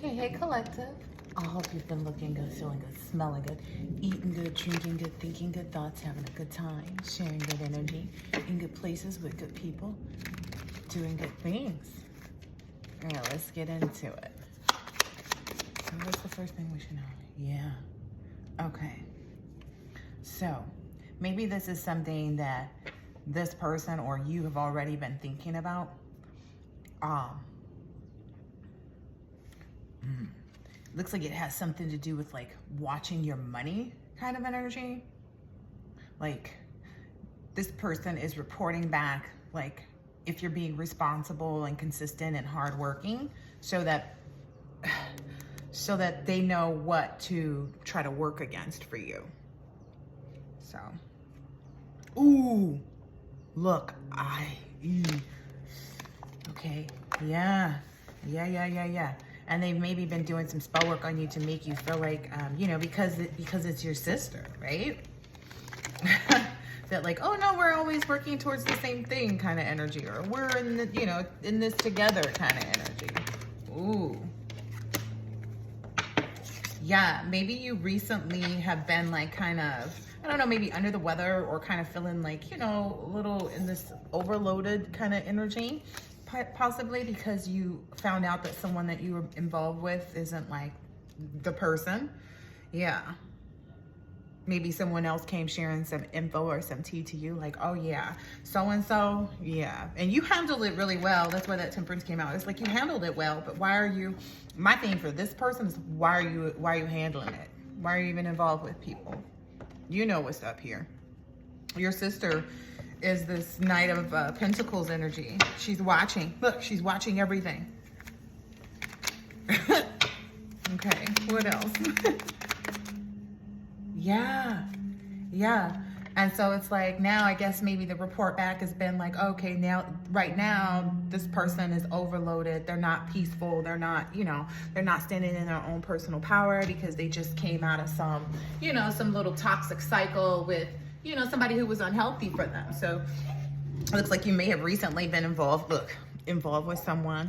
Hey, collective. I hope you've been looking good, feeling good, smelling good, eating good, drinking good, thinking good thoughts, having a good time, sharing good energy, in good places with good people, doing good things. All right, let's get into it. So what's the first thing we should know? Yeah. Okay. So maybe this is something that this person or you have already been thinking about. Looks like it has something to do with like watching your money kind of energy. Like this person is reporting back like if you're being responsible and consistent and hardworking so that they know what to try to work against for you. So, ooh, look, okay, yeah. And they've maybe been doing some spell work on you to make you feel like, because it's your sister, right? That like, oh no, we're always working towards the same thing kind of energy, or we're in the, in this together kind of energy. Ooh. Yeah, maybe you recently have been like kind of, I don't know, maybe under the weather or kind of feeling like, a little in this overloaded kind of energy. Possibly because you found out that someone that you were involved with isn't like the person. Yeah. Maybe someone else came sharing some info or some tea to you, like, oh yeah, so-and-so, yeah. And you handled it really well. That's why that temperance came out. It's like you handled it well, but why are you, my thing for this person is why are you handling it? Why are you even involved with people? You know what's up here. Your sister is this Knight of Pentacles energy. She's watching. Look, she's watching everything. Okay, what else? Yeah. And so it's like now I guess maybe the report back has been like, okay, right now this person is overloaded. They're not peaceful. They're not, they're not standing in their own personal power because they just came out of some, some little toxic cycle with, somebody who was unhealthy for them. So it looks like you may have recently been involved with someone,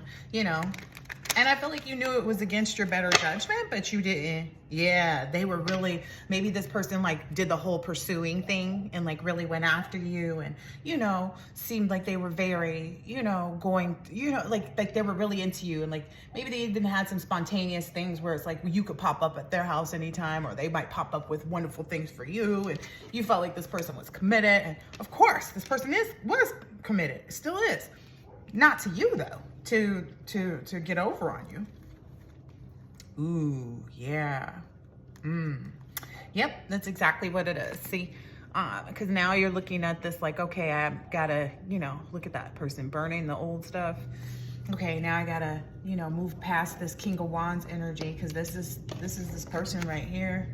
and I feel like you knew it was against your better judgment, but you didn't. Yeah, they were really, maybe this person like did the whole pursuing thing and like really went after you and, seemed like they were very, going, like they were really into you. And like, maybe they even had some spontaneous things where it's like you could pop up at their house anytime, or they might pop up with wonderful things for you. And you felt like this person was committed. And of course, this person was committed, still is. Not to you though. To get over on you. Ooh, yeah. Yep, that's exactly what it is. See, because now you're looking at this like, okay, I gotta, look at that person burning the old stuff. Okay, now I gotta, move past this King of Wands energy, because this is this person right here,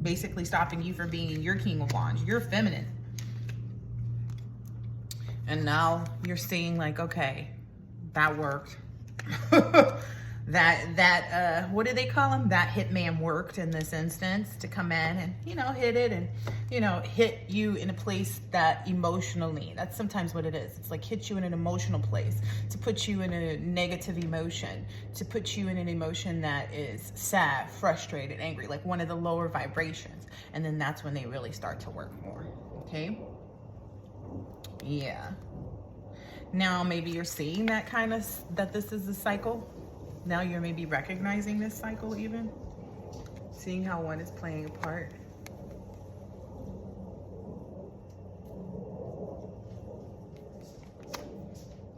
basically stopping you from being your King of Wands. You're feminine. And now you're seeing like, okay, that worked. that what do they call him? That hitman worked in this instance to come in and, hit it and, hit you in a place that emotionally, that's sometimes what it is. It's like hit you in an emotional place, to put you in a negative emotion, to put you in an emotion that is sad, frustrated, angry, like one of the lower vibrations. And then that's when they really start to work more. Okay. Yeah. Now maybe you're seeing that that this is a cycle. Now you're maybe recognizing this cycle even. Seeing how one is playing a part.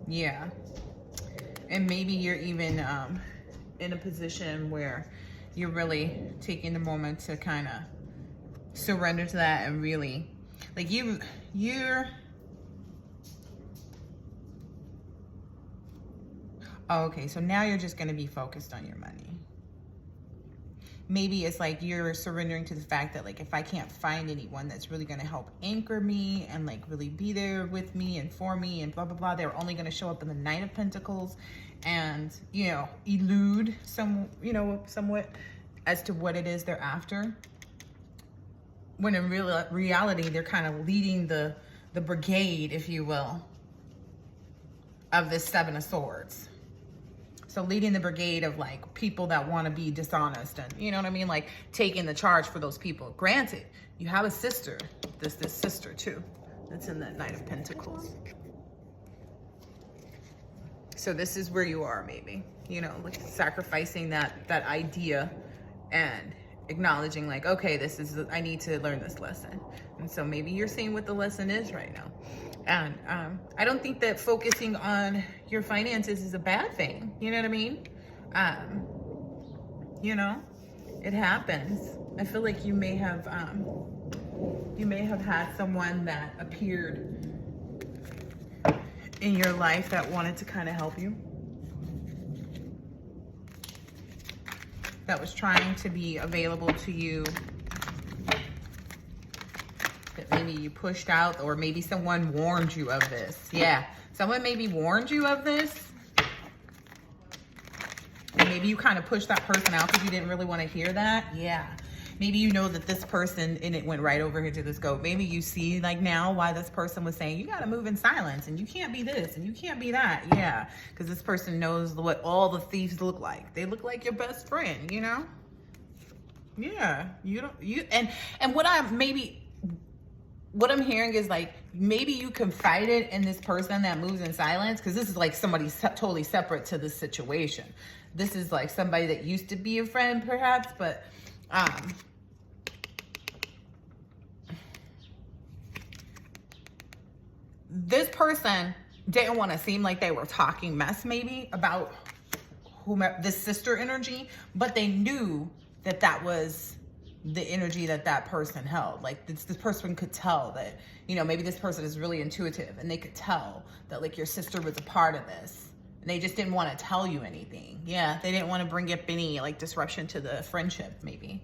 Yeah. And maybe you're even in a position where you're really taking the moment to kind of surrender to that and really, like you're oh, okay, so now you're just going to be focused on your money. Maybe it's like you're surrendering to the fact that like, if I can't find anyone that's really going to help anchor me and like really be there with me and for me and blah, blah, blah, they're only going to show up in the Knight of Pentacles and, elude somewhat as to what it is they're after. When in reality, they're kind of leading the brigade, if you will, of this Seven of Swords. So leading the brigade of like people that want to be dishonest and, you know what I mean? Like taking the charge for those people. Granted, you have a sister, this sister too, that's in that Knight of Pentacles. So this is where you are, maybe, you know, like sacrificing that idea and acknowledging like, okay, I need to learn this lesson. And so maybe you're seeing what the lesson is right now. And I don't think that focusing on your finances is a bad thing. You know what I mean? You know, it happens. I feel like you may have had someone that appeared in your life that wanted to kind of help you, that was trying to be available to you, that maybe you pushed out, or maybe someone warned you of this. Yeah, someone maybe warned you of this, and maybe you kind of pushed that person out because you didn't really want to hear that. Yeah, maybe you know that this person, and it went right over here to this goat. Maybe you see like now why this person was saying, you got to move in silence and you can't be this and you can't be that. Yeah, because this person knows what all the thieves look like. They look like your best friend, you know? Yeah, and what I'm hearing is like, maybe you confided in this person that moves in silence, because this is like somebody totally separate to this situation. This is like somebody that used to be a friend perhaps, but this person didn't want to seem like they were talking mess maybe about whomever, this sister energy, but they knew that that was the energy that person held. Like this person could tell that, you know, maybe this person is really intuitive and they could tell that like your sister was a part of this. And they just didn't want to tell you anything. Yeah, they didn't want to bring up any like disruption to the friendship maybe.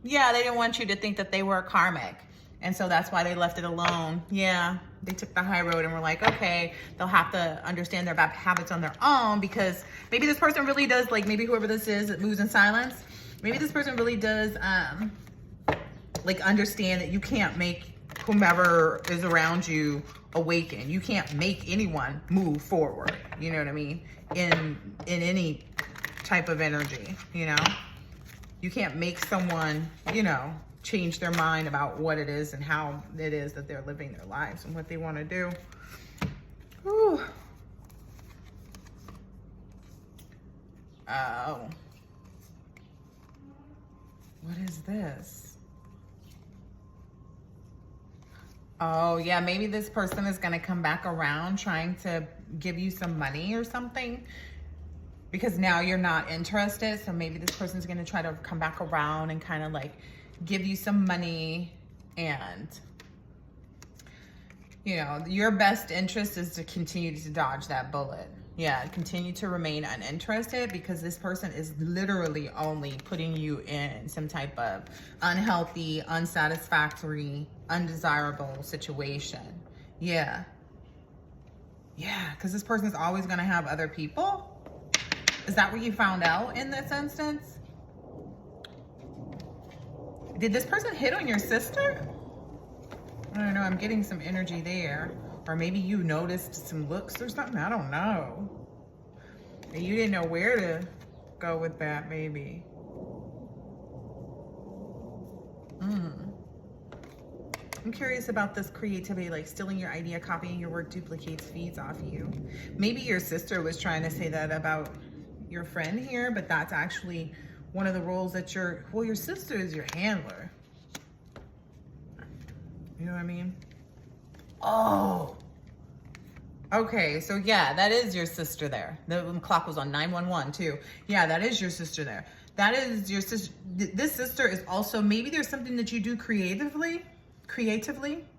Yeah, they didn't want you to think that they were karmic. And so that's why they left it alone. Yeah, they took the high road and were like, okay, they'll have to understand their bad habits on their own, because maybe this person really does, like maybe whoever this is that moves in silence, maybe this person really does like understand that you can't make whomever is around you awaken. You can't make anyone move forward. You know what I mean? In any type of energy, you know? You can't make someone, you know, change their mind about what it is and how it is that they're living their lives and what they want to do. Whew. Oh. What is this? Oh, yeah, maybe this person is going to come back around trying to give you some money or something, because now you're not interested. So maybe this person's going to try to come back around and kind of like give you some money, and, you know, your best interest is to continue to dodge that bullet. Yeah, continue to remain uninterested, because this person is literally only putting you in some type of unhealthy, unsatisfactory, undesirable situation. Yeah. Yeah, because this person is always going to have other people. Is that what you found out in this instance? Did this person hit on your sister? I don't know. I'm getting some energy there. Or maybe you noticed some looks or something. I don't know. And you didn't know where to go with that, maybe. I'm curious about this creativity, like stealing your idea, copying your work, duplicates, feeds off you. Maybe your sister was trying to say that about your friend here, but that's actually one of the roles that your sister is your handler. You know what I mean? Oh, okay. So yeah, that is your sister there. The clock was on 911 too. Yeah, that is your sister there. That is your sister. This sister is also, maybe there's something that you do creatively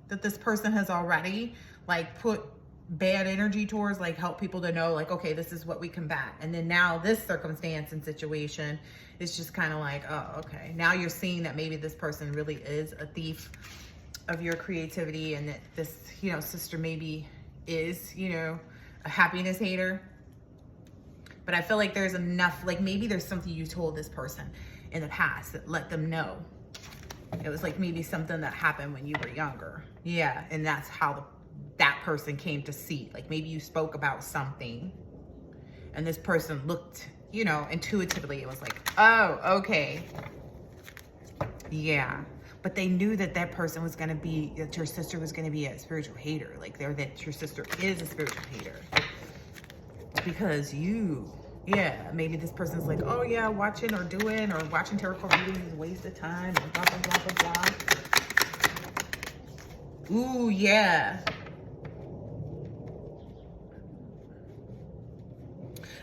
that this person has already like put bad energy towards, like help people to know like, okay, this is what we combat. And then now this circumstance and situation is just kind of like, oh, okay. Now you're seeing that maybe this person really is a thief of your creativity, and that this, you know, sister maybe is, you know, a happiness hater. But I feel like there's enough, like maybe there's something you told this person in the past that let them know. It was like maybe something that happened when you were younger. Yeah, and that's how that person came to see. Like maybe you spoke about something And this person looked, you know, intuitively, it was like, oh, okay. Yeah. But they knew that that person was going to be, that your sister was going to be a spiritual hater. Like, that your sister is a spiritual hater. Because you, yeah, maybe this person's like, oh yeah, watching or doing or watching tarot card readings is a waste of time, and blah, blah, blah, blah, blah. Ooh, yeah.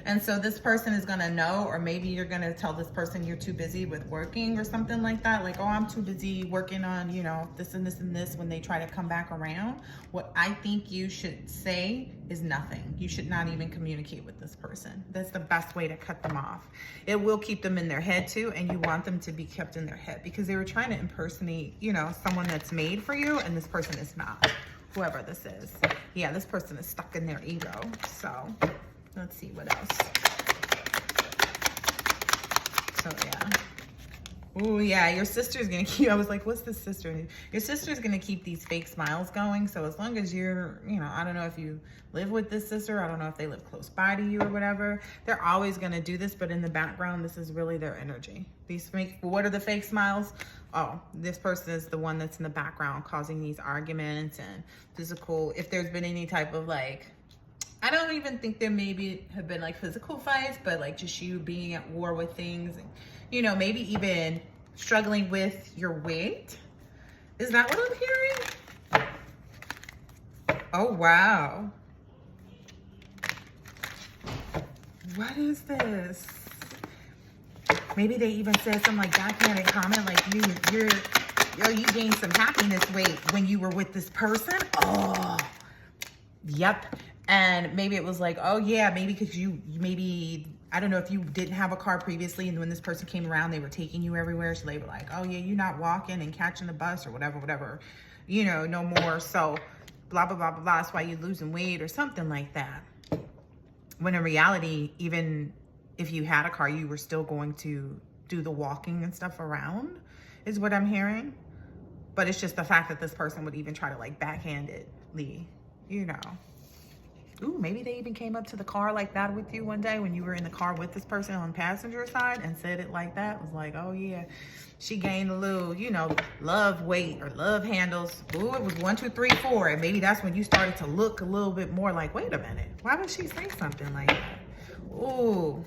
And so this person is going to know, or maybe you're going to tell this person you're too busy with working or something like that. Like, oh, I'm too busy working on, you know, this and this and this when they try to come back around. What I think you should say is nothing. You should not even communicate with this person. That's the best way to cut them off. It will keep them in their head too, and you want them to be kept in their head because they were trying to impersonate, you know, someone that's made for you, and this person is not. Whoever this is. Yeah, this person is stuck in their ego. So let's see what else. So yeah. Oh yeah, your sister's gonna keep, I was like, what's this sister? Your sister's gonna keep these fake smiles going. So as long as you're, you know, I don't know if you live with this sister, I don't know if they live close by to you or whatever. They're always gonna do this, but in the background, this is really their energy. These fake, what are the fake smiles? Oh, this person is the one that's in the background causing these arguments and physical, if there's been any type of like, I don't even think there maybe have been like physical fights, but like just you being at war with things, and, you know, maybe even struggling with your weight. Is that what I'm hearing? Oh, wow. What is this? Maybe they even said some like backhanded comment like you gained some happiness weight when you were with this person. Oh, yep. And maybe it was like, oh yeah, maybe because maybe, I don't know if you didn't have a car previously and when this person came around, they were taking you everywhere. So they were like, oh yeah, you're not walking and catching the bus or whatever, you know, no more. So blah, blah, blah, blah, blah. That's why you're losing weight or something like that. When in reality, even if you had a car, you were still going to do the walking and stuff around is what I'm hearing. But it's just the fact that this person would even try to like backhandedly, you know. Ooh, maybe they even came up to the car like that with you one day when you were in the car with this person on the passenger side and said it like that. It was like, oh yeah, she gained a little, you know, love weight or love handles. Ooh, it was 1, 2, 3, 4. And maybe that's when you started to look a little bit more like, wait a minute, why would she say something like that? Ooh.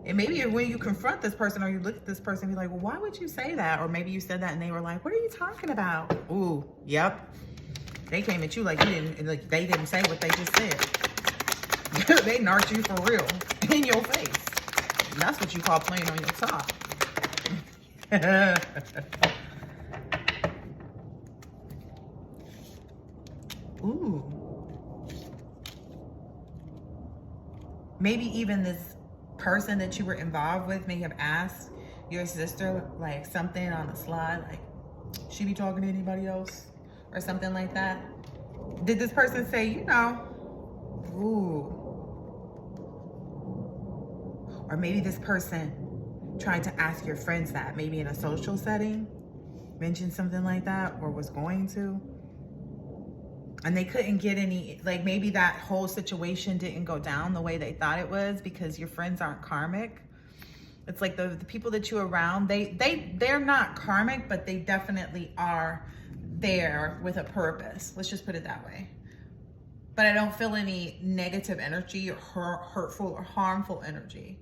And maybe when you confront this person or you look at this person, be like, well, why would you say that? Or maybe you said that and they were like, what are you talking about? Ooh, yep. They came at you like you didn't, like they didn't say what they just said. They narked you for real in your face. And that's what you call playing on your top. Ooh. Maybe even this person that you were involved with may have asked your sister like something on the slide, like, she be talking to anybody else? Or something like that. Did this person say, you know, ooh. Or maybe this person tried to ask your friends that, maybe in a social setting, mentioned something like that, or was going to. And they couldn't get any, like maybe that whole situation didn't go down the way they thought it was because your friends aren't karmic. It's like the people that you're around, they're not karmic, but they definitely are there with a purpose. Let's just put it that way. But I don't feel any negative energy or hurtful or harmful energy.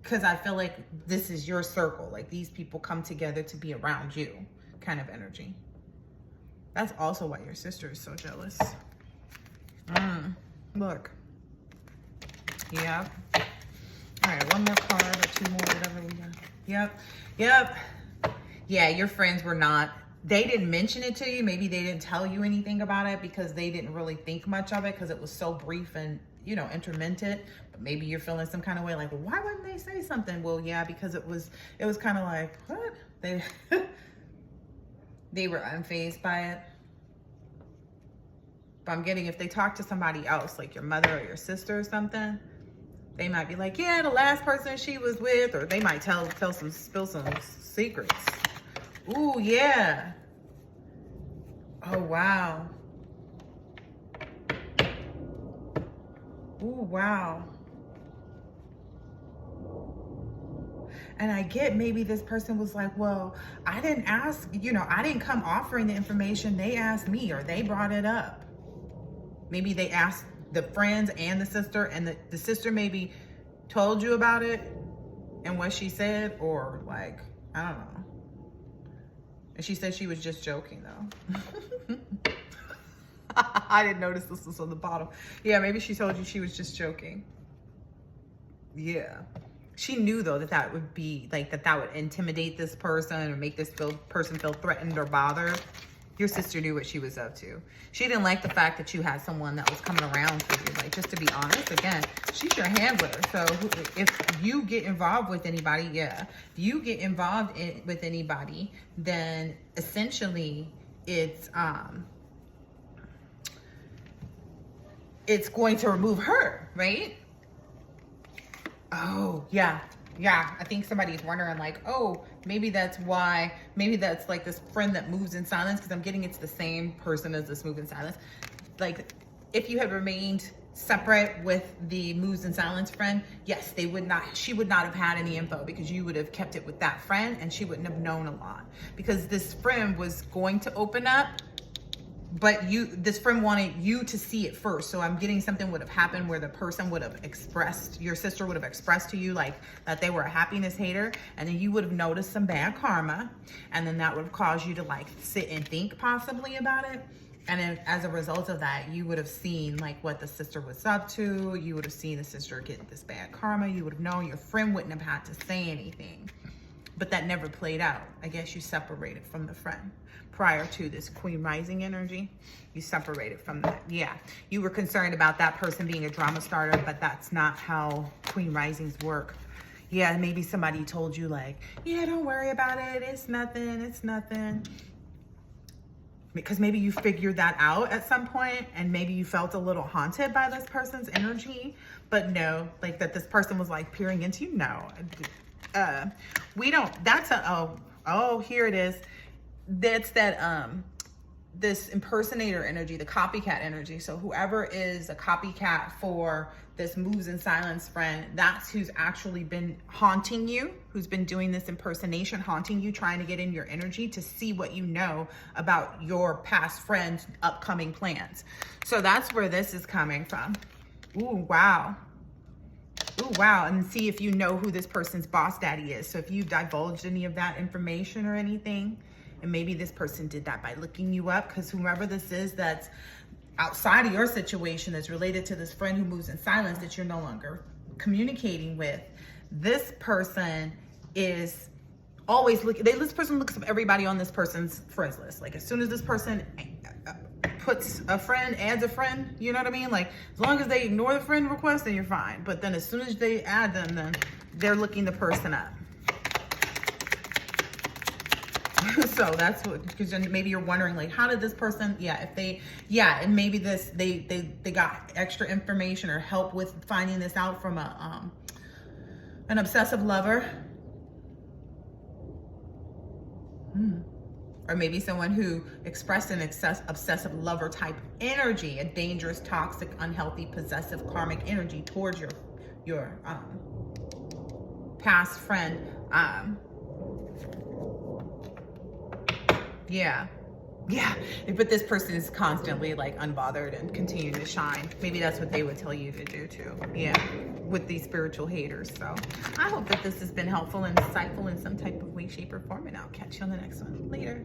Because I feel like this is your circle. Like these people come together to be around you kind of energy. That's also why your sister is so jealous. Look. Yep. All right, one more card or two more, whatever we got. Yep. Yep. Yeah, your friends were not, they didn't mention it to you. Maybe they didn't tell you anything about it because they didn't really think much of it because it was so brief and, you know, intermittent. But maybe you're feeling some kind of way like, well, why wouldn't they say something? Well, yeah, because it was kind of like, what? They were unfazed by it. But I'm getting, if they talk to somebody else, like your mother or your sister or something, they might be like, yeah, the last person she was with, or they might spill some secrets. Ooh, yeah. Oh, wow. Ooh, wow. And I get maybe this person was like, well, I didn't ask, I didn't come offering the information. They asked me, or they brought it up. Maybe they asked the friends and the sister, and the sister maybe told you about it and what she said, or like, I don't know. And she said she was just joking though. I didn't notice this was on the bottom. Yeah, maybe she told you she was just joking. Yeah. She knew though that would be like, that would intimidate this person or make this person feel threatened or bothered. Your sister knew what she was up to. She didn't like the fact that you had someone that was coming around for you. Like, just to be honest, again, she's your handler. So if you get involved with anybody, if you get involved with anybody, then essentially it's going to remove her, right? Oh, yeah. Yeah, I think somebody's wondering like, oh, maybe that's like this friend that moves in silence, because I'm getting it's the same person as this move in silence. Like, if you had remained separate with the moves in silence friend, yes, she would not have had any info, because you would have kept it with that friend and she wouldn't have known a lot, because this friend was going to open up, but this friend wanted you to see it first. So I'm getting something would have happened where the person would have expressed, your sister would have expressed to you like that they were a happiness hater, and then you would have noticed some bad karma, and then that would have caused you to like sit and think possibly about it. And then as a result of that, you would have seen like what the sister was up to. You would have seen the sister get this bad karma. You would have known. Your friend wouldn't have had to say anything. But that never played out. I guess you separated from the friend. Prior to this Queen Rising energy, you separated from that. Yeah, you were concerned about that person being a drama starter, but that's not how Queen Risings work. Yeah, maybe somebody told you like, yeah, don't worry about it. It's nothing. Because maybe you figured that out at some point, and maybe you felt a little haunted by this person's energy, but no, like that this person was like peering into you. No, we don't, that's here it is. That's that, this impersonator energy, the copycat energy. So whoever is a copycat for this moves in silence friend, that's who's actually been haunting you, who's been doing this impersonation, haunting you, trying to get in your energy to see what you know about your past friend's upcoming plans. So that's where this is coming from. Ooh, wow. Ooh, wow. And see if you know who this person's boss daddy is. So if you've divulged any of that information or anything, and maybe this person did that by looking you up, because whoever this is that's outside of your situation, that's related to this friend who moves in silence that you're no longer communicating with, this person is always looking, this person looks up everybody on this person's friends list. Like as soon as this person puts a friend, adds a friend, you know what I mean? Like as long as they ignore the friend request, then you're fine. But then as soon as they add them, then they're looking the person up. So that's what, because maybe you're wondering like, how did this person, and maybe they got extra information or help with finding this out from an obsessive lover. Or maybe someone who expressed an obsessive lover type energy, a dangerous, toxic, unhealthy, possessive, karmic energy towards your past friend. Yeah, but this person is constantly like unbothered and continuing to shine. Maybe that's what they would tell you to do too. Yeah, with these spiritual haters. So I hope that this has been helpful and insightful in some type of way, shape, or form, and I'll catch you on the next one. Later.